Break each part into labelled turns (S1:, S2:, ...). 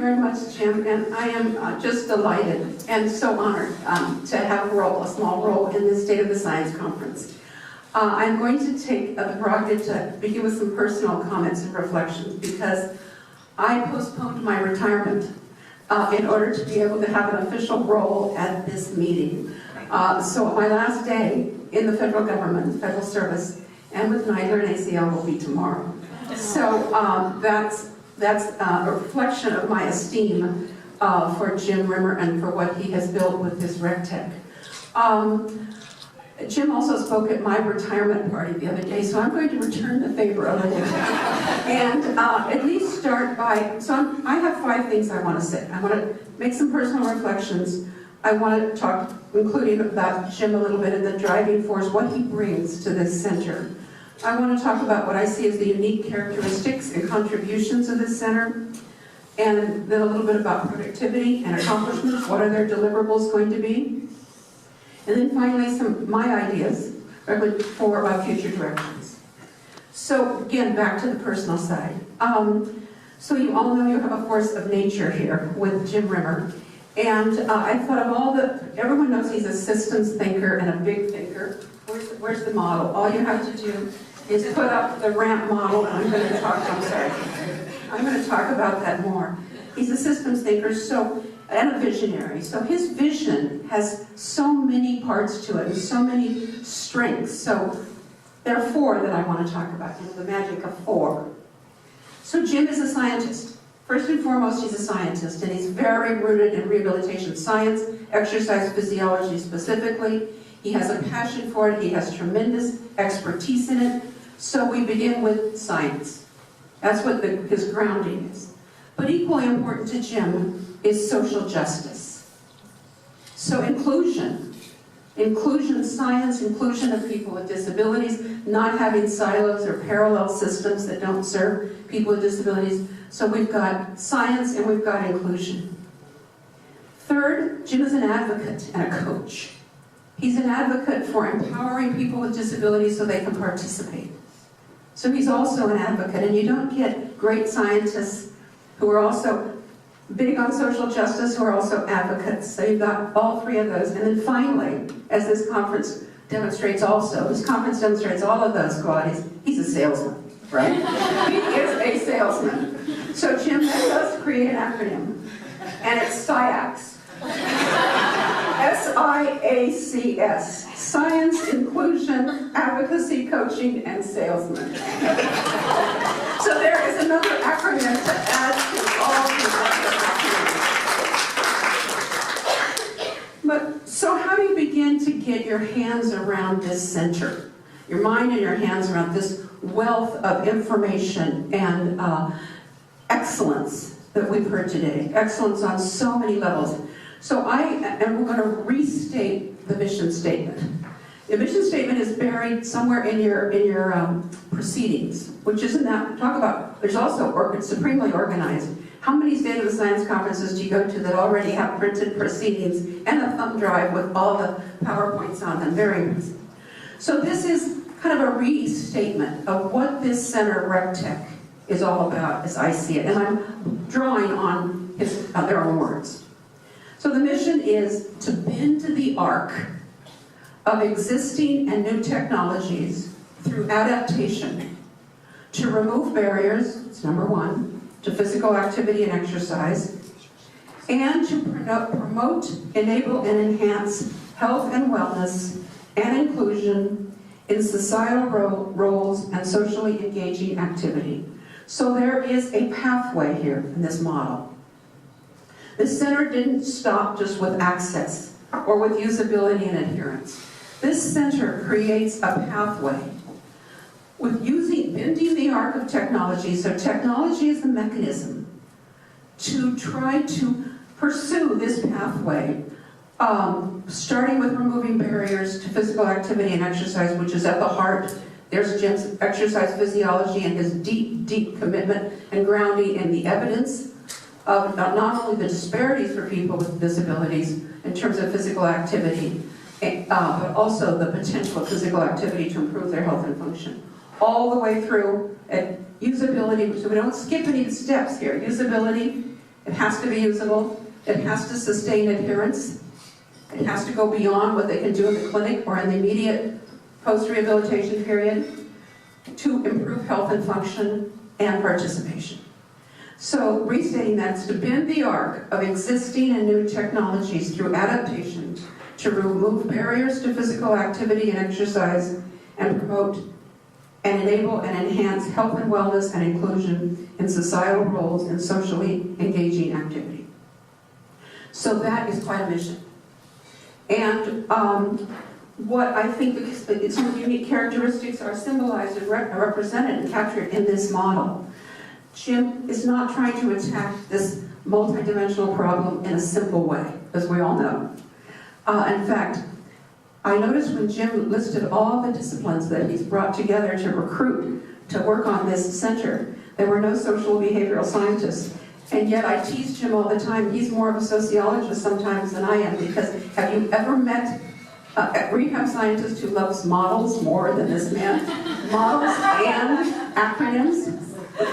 S1: very much, Jim, and I am just delighted and so honored to have a small role in this State of the Science Conference. I'm going to take the prerogative to begin with some personal comments and reflections because I postponed my retirement in order to be able to have an official role at this meeting. So my last day in the federal government, federal service, and with NIDILLR and ACL will be tomorrow. So that's a reflection of my esteem for Jim Rimmer and for what he has built with his RecTech. Jim also spoke at my retirement party the other day, so I'm going to return the favor a little bit. And at least start by, I have 5 things I want to say. I want to make some personal reflections. I want to talk, including about Jim a little bit and the driving force, what he brings to this center. I want to talk about what I see as the unique characteristics and contributions of this center, and then a little bit about productivity and accomplishments. What are their deliverables going to be? And then finally, my ideas for future directions. So again, back to the personal side. So you all know you have a force of nature here with Jim Rimmer. And I thought of everyone knows he's a systems thinker and a big thinker. Where's the model? All you have to do is put up the ramp model, and I'm going to talk about that more. He's a systems thinker, and a visionary. So his vision has so many parts to it, and so many strengths. So there are 4 that I want to talk about, the magic of 4. So Jim is a scientist. First and foremost, he's a scientist, and he's very rooted in rehabilitation science, exercise physiology specifically. He has a passion for it. He has tremendous expertise in it. So we begin with science. That's what his grounding is. But equally important to Jim is social justice. So inclusion science, inclusion of people with disabilities, not having silos or parallel systems that don't serve people with disabilities. So we've got science and we've got inclusion. Third, Jim is an advocate and a coach. He's an advocate for empowering people with disabilities so they can participate. So he's also an advocate, and you don't get great scientists who are also big on social justice, who are also advocates. So you've got all 3 of those. And then finally, as this conference demonstrates all of those qualities, he's a salesman, right? He is a salesman. So Jim had us create an acronym, and it's SIACS. SIACS. Science, Inclusion, Advocacy, Coaching, and Salesman. So there is another acronym to add to all the acronyms. But so how do you begin to get your hands around this center? Your mind and your hands around this wealth of information and excellence that we've heard today. Excellence on so many levels. So we're going to restate the mission statement. The mission statement is buried somewhere in your proceedings, which isn't that, there's also, it's supremely organized. How many State of the Science conferences do you go to that already have printed proceedings and a thumb drive with all the PowerPoints on them? Very impressive. So this is kind of a restatement of what this center RecTech is all about as I see it. And I'm drawing on their own words. So the mission is to bend the arc of existing and new technologies through adaptation, to remove barriers, it's number 1, to physical activity and exercise, and to promote, enable, and enhance health and wellness and inclusion in societal roles and socially engaging activity. So there is a pathway here in this model. The center didn't stop just with access or with usability and adherence. This center creates a pathway with bending the arc of technology. So technology is the mechanism to try to pursue this pathway, starting with removing barriers to physical activity and exercise, which is at the heart. There's Jim's exercise physiology and his deep, deep commitment and grounding in the evidence of not only the disparities for people with disabilities in terms of physical activity, but also the potential of physical activity to improve their health and function. All the way through at usability, so we don't skip any steps here. Usability, it has to be usable, it has to sustain adherence, it has to go beyond what they can do in the clinic or in the immediate post-rehabilitation period to improve health and function and participation. So restating that is to bend the arc of existing and new technologies through adaptation to remove barriers to physical activity and exercise and promote and enable and enhance health and wellness and inclusion in societal roles and socially engaging activity. So that is quite a mission. And what I think some of the unique characteristics are symbolized and represented and captured in this model. Jim is not trying to attack this multidimensional problem in a simple way, as we all know. In fact, I noticed when Jim listed all the disciplines that he's brought together to recruit to work on this center, there were no social behavioral scientists. And yet I tease Jim all the time, he's more of a sociologist sometimes than I am, because have you ever met a rehab scientist who loves models more than this man? Models and acronyms.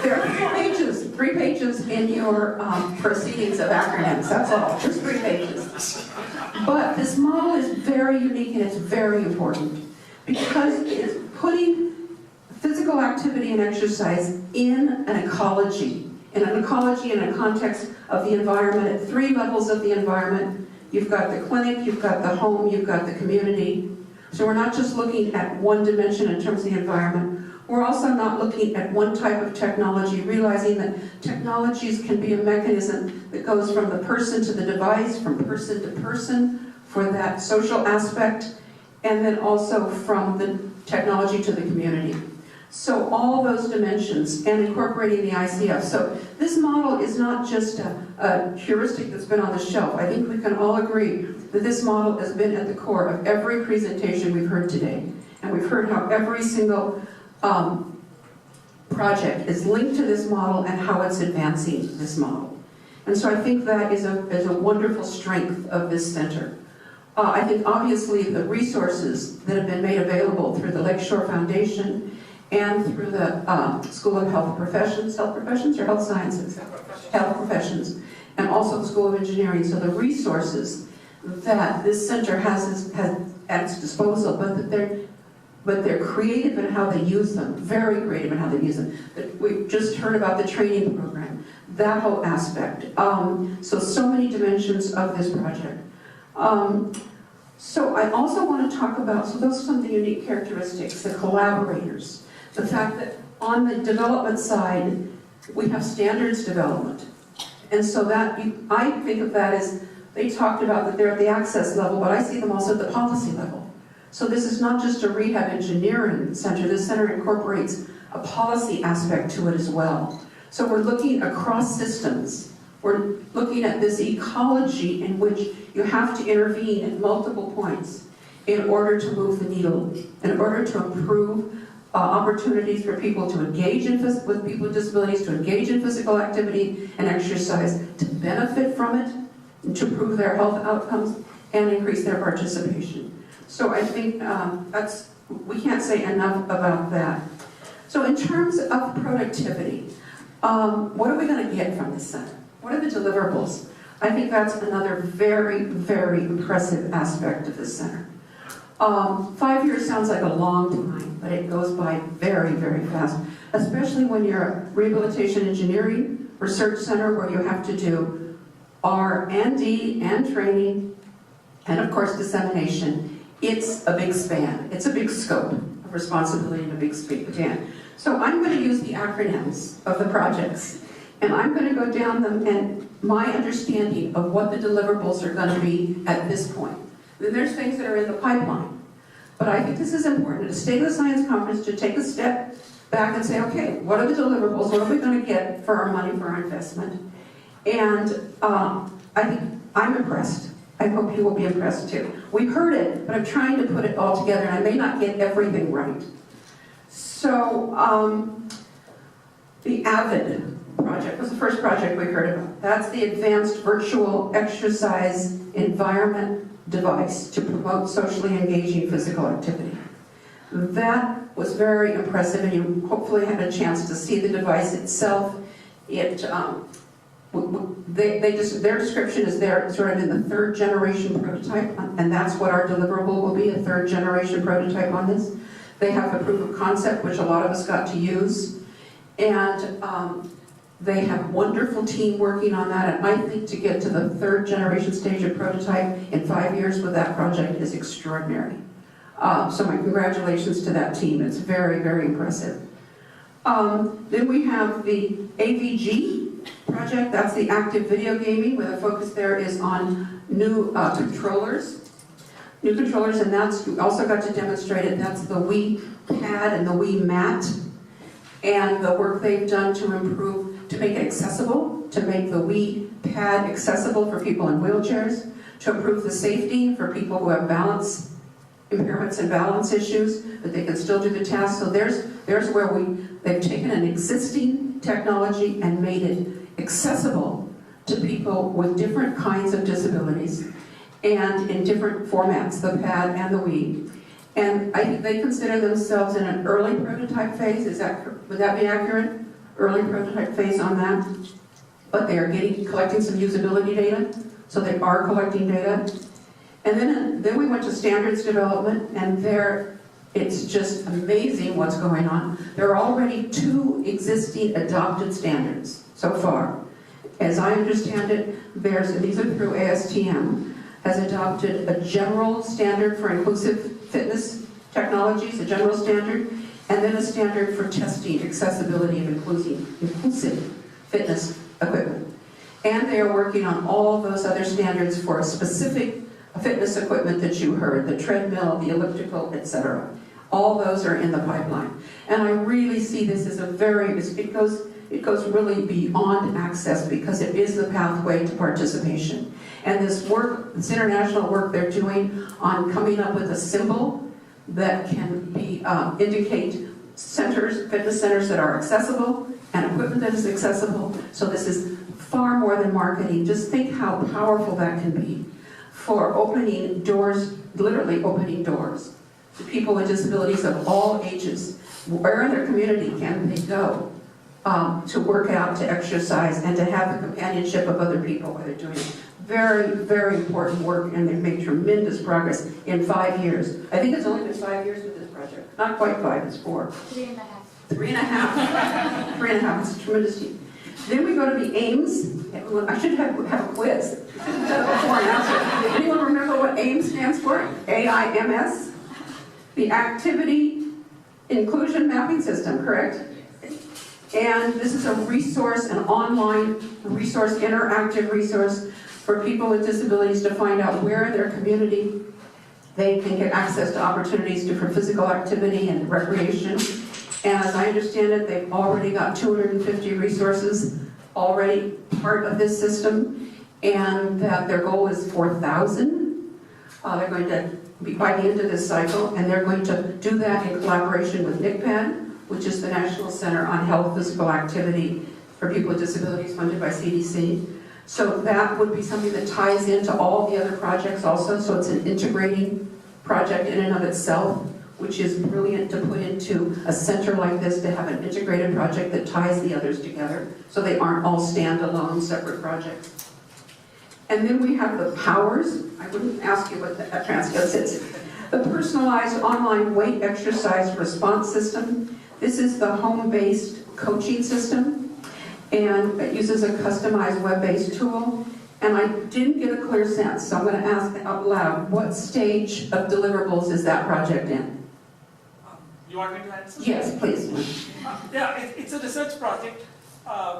S1: There are 3 pages in your proceedings of acronyms, that's all, just 3 pages. But this model is very unique and it's very important because it's putting physical activity and exercise in an ecology in a context of the environment at 3 levels of the environment. You've got the clinic, you've got the home, you've got the community. So we're not just looking at one dimension in terms of the environment. We're also not looking at one type of technology, realizing that technologies can be a mechanism that goes from the person to the device, from person to person for that social aspect, and then also from the technology to the community. So all those dimensions and incorporating the ICF. So this model is not just a heuristic that's been on the shelf. I think we can all agree that this model has been at the core of every presentation we've heard today. And we've heard how every single project is linked to this model and how it's advancing this model. And so I think that is a wonderful strength of this center. I think obviously the resources that have been made available through the Lakeshore Foundation and through the School of Health Professions or Health Sciences? Health Professions, and also the School of Engineering. So the resources that this center has at its disposal, but they're creative in how they use them, very creative in how they use them. We just heard about the training program, that whole aspect. So many dimensions of this project. So I also want to talk about, so those are some of the unique characteristics, the collaborators. The fact that on the development side, we have standards development. And so that, I think of that as, they talked about that they're at the access level, but I see them also at the policy level. So this is not just a rehab engineering center. This center incorporates a policy aspect to it as well. So we're looking across systems. We're looking at this ecology in which you have to intervene at multiple points in order to move the needle, in order to improve opportunities for people to engage with people with disabilities, to engage in physical activity and exercise, to benefit from it, to improve their health outcomes, and increase their participation. So I think we can't say enough about that. So in terms of productivity, what are we going to get from this center? What are the deliverables? I think that's another very, very impressive aspect of this center. 5 years sounds like a long time, but it goes by very, very fast, especially when you're a rehabilitation engineering research center where you have to do R&D and training, and of course dissemination. It's a big span. It's a big scope of responsibility and a big span. So I'm going to use the acronyms of the projects, and I'm going to go down them and my understanding of what the deliverables are going to be at this point. Then there's things that are in the pipeline. But I think this is important at a State of the Science conference to take a step back and say, okay, what are the deliverables? What are we going to get for our money, for our investment? And I think I'm impressed. I hope you will be impressed too. We heard it, but I'm trying to put it all together, and I may not get everything right. So the AVID project was the first project we heard about. That's the Advanced Virtual Exercise Environment Device to promote socially engaging physical activity. That was very impressive, and you hopefully had a chance to see the device itself. It their description is they're sort of in the third generation prototype, and that's what our deliverable will be, a third generation prototype on this. They have a proof of concept, which a lot of us got to use, and they have wonderful team working on that, and I think to get to the third generation stage of prototype in 5 years with that project is extraordinary. So my congratulations to that team. It's very, very impressive. Then we have the AVG project. That's the active video gaming, where the focus there is on new controllers. New controllers, and we also got to demonstrate it. That's the Wii Pad and the Wii Mat, and the work they've done to improve, to make it accessible, to make the Wii Pad accessible for people in wheelchairs, to improve the safety for people who have balance impairments and balance issues, but they can still do the task. So there's where they've taken an existing technology and made it accessible to people with different kinds of disabilities and in different formats, the pad and the Wii. And I think they consider themselves in an early prototype phase. Would that be accurate? Early prototype phase on that. But they are collecting some usability data, so they are collecting data. And then we went to standards development, and it's just amazing what's going on. There are already 2 existing adopted standards so far. As I understand it, and these are through ASTM, has adopted a general standard for inclusive fitness technologies, a general standard, and then a standard for testing accessibility of inclusive fitness equipment. And they are working on all those other standards for a specific fitness equipment that you heard, the treadmill, the elliptical, etc. All those are in the pipeline. And I really see this as it goes really beyond access, because it is the pathway to participation. And this international work they're doing on coming up with a symbol that can indicate fitness centers that are accessible and equipment that is accessible. So this is far more than marketing. Just think how powerful that can be for opening doors, literally opening doors to people with disabilities of all ages. Where in their community can they go to work out, to exercise, and to have the companionship of other people while they're doing it? Very, very important work, and they've made tremendous progress in 5 years. I think it's only been 5 years with this project. Not quite 5, it's 4. 3.5. 3.5. 3.5, it's a tremendous team. Then we go to the AIMS. I should have a quiz before and after. Anyone remember what AIMS stands for? AIMS? The Activity Inclusion Mapping System, correct? And this is a resource, an online resource, interactive resource for people with disabilities to find out where in their community they can get access to opportunities for physical activity and recreation. And as I understand it, they've already got 250 resources already part of this system, and that their goal is 4,000. They're going to be by the end of this cycle, and they're going to do that in collaboration with NICPAD, which is the National Center on Health, Physical Activity for People with Disabilities, funded by CDC. So that would be something that ties into all the other projects also, so it's an integrating project in and of itself, which is brilliant to put into a center like this, to have an integrated project that ties the others together, so they aren't all standalone, separate projects. And then we have the POWERS. I wouldn't ask you what that translates is. The Personalized Online Weight Exercise Response System. This is the home-based coaching system, and it uses a customized web-based tool. And I didn't get a clear sense, so I'm going to ask out loud, what stage of deliverables is that project in?
S2: You want me to answer?
S1: Yes, please.
S2: Yeah, it's a research project.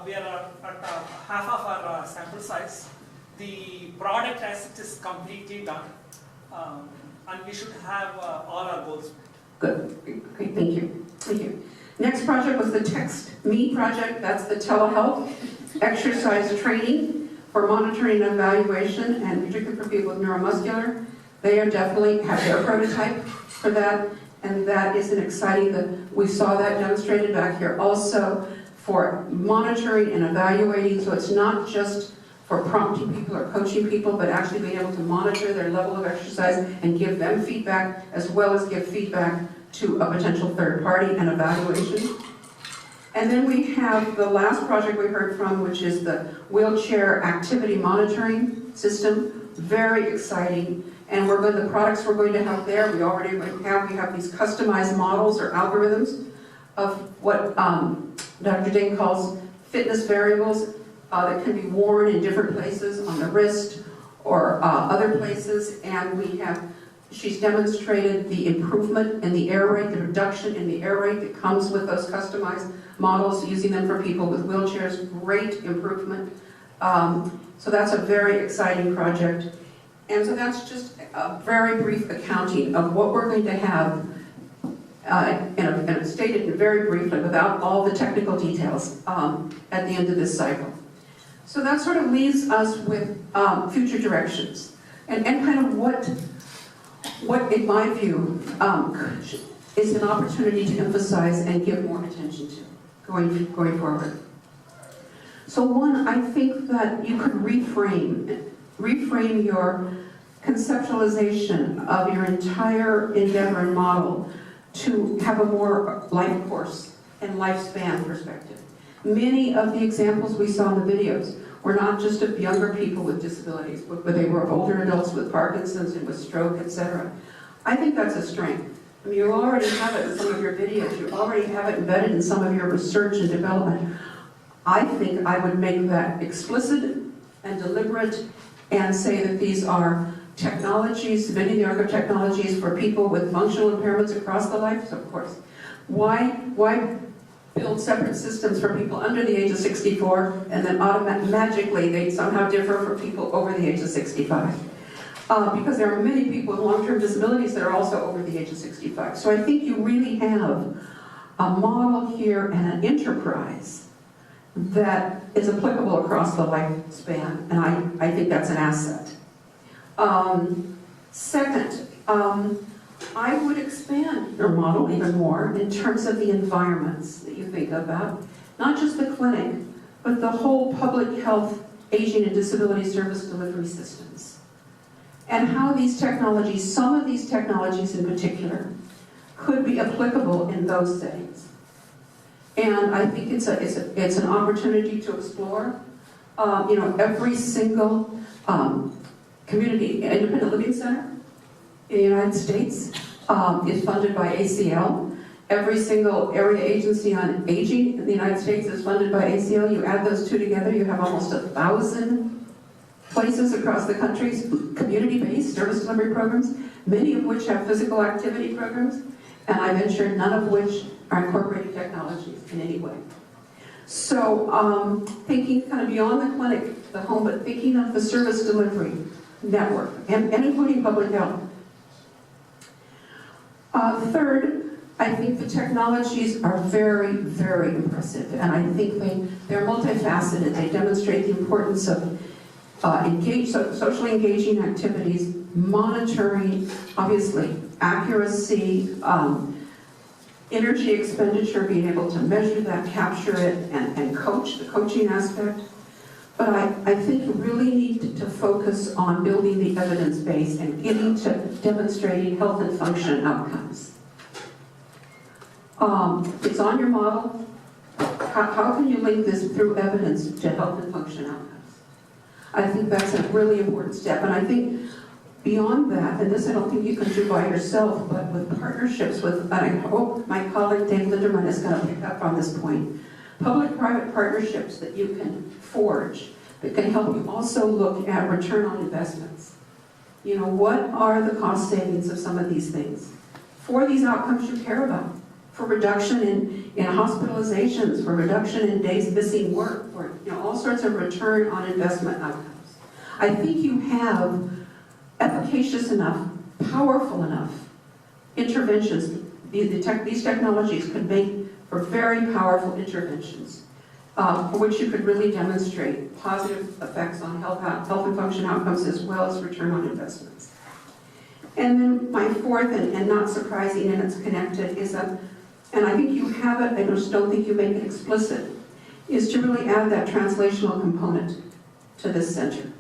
S2: We are at half of our sample size. The product as it is completely done, and we should have all our goals.
S1: Good. Great. Thank you. Thank you. Next project was the Text Me project. That's the telehealth exercise training for monitoring and evaluation, and particularly for people with neuromuscular. They are definitely have their prototype for that. And that is an exciting, we saw that demonstrated back here also for monitoring and evaluating. So it's not just for prompting people or coaching people, but actually being able to monitor their level of exercise and give them feedback, as well as give feedback to a potential third party and evaluation. And then we have the last project we heard from, which is the wheelchair activity monitoring system. Very exciting. And the products we're going to have there, we have these customized models or algorithms of what Dr. Ding calls fitness variables that can be worn in different places on the wrist or other places. And she's demonstrated the improvement in the error rate, the reduction in the error rate that comes with those customized models, using them for people with wheelchairs. Great improvement. So that's a very exciting project. And so that's just a very brief accounting of what we're going to have, and stated very briefly without all the technical details at the end of this cycle. So that sort of leaves us with future directions and kind of what in my view is an opportunity to emphasize and give more attention to going forward. So one, I think that you could reframe your conceptualization of your entire endeavor and model to have a more life course and lifespan perspective. Many of the examples we saw in the videos were not just of younger people with disabilities, but they were of older adults with Parkinson's and with stroke, etc. I think that's a strength. I mean, you already have it in some of your videos. You already have it embedded in some of your research and development. I think I would make that explicit and deliberate and say that these are technologies, state-of-the-art technologies for people with functional impairments across the life. So of course, why build separate systems for people under the age of 64 and then magically they somehow differ for people over the age of 65? Because there are many people with long-term disabilities that are also over the age of 65. So I think you really have a model here and an enterprise that is applicable across the lifespan, and I think that's an asset. Second, I would expand your model even more in terms of the environments that you think about, not just the clinic, but the whole public health, aging and disability service delivery systems. And how these technologies, some of these technologies in particular, could be applicable in those settings. And I think it's an opportunity to explore. Every single community independent living center in the United States is funded by ACL. Every single area agency on aging in the United States is funded by ACL. You add those two together, you have almost 1,000 places across the country, community-based service delivery programs, many of which have physical activity programs, and I venture none of which are incorporating technologies in any way. So thinking kind of beyond the clinic, the home, but thinking of the service delivery network, and including public health. Third, I think the technologies are very, very impressive, and I think they're multifaceted. They demonstrate the importance of socially engaging activities, monitoring, obviously, accuracy, energy expenditure, being able to measure that, capture it, and coach, the coaching aspect. But I think you really need to focus on building the evidence base and getting to demonstrating health and function outcomes. It's on your model. How can you link this through evidence to health and function outcomes? I think that's a really important step. And I think beyond that, and this I don't think you can do by yourself, but with partnerships with, and I hope my colleague Dave Linderman is going to pick up on this point, public-private partnerships that you can forge that can help you also look at return on investments. What are the cost savings of some of these things for these outcomes you care about? For reduction in hospitalizations, for reduction in days missing work, for all sorts of return on investment outcomes. I think you have efficacious enough, powerful enough interventions. These technologies could make for very powerful interventions for which you could really demonstrate positive effects on health and function outcomes as well as return on investments. And then my fourth, and not surprising, and it's connected, is and I think you have it, I just don't think you make it explicit, is to really add that translational component to this center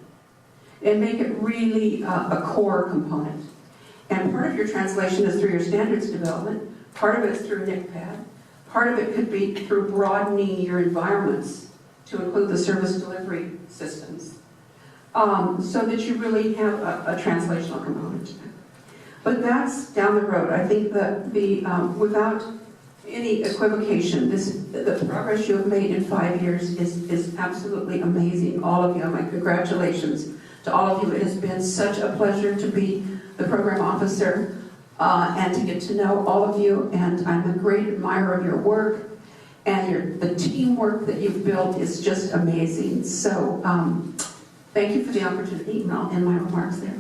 S1: and make it really a core component. And part of your translation is through your standards development, part of it is through NICPAD, Part of it could be through broadening your environments to include the service delivery systems, so that you really have a translational component to it. But that's down the road. I think that without any equivocation, the progress you have made in 5 years is absolutely amazing. All of you, my congratulations to all of you. It has been such a pleasure to be the program officer and to get to know all of you, and I'm a great admirer of your work, and the teamwork that you've built is just amazing. So thank you for the opportunity, and I'll end my remarks there.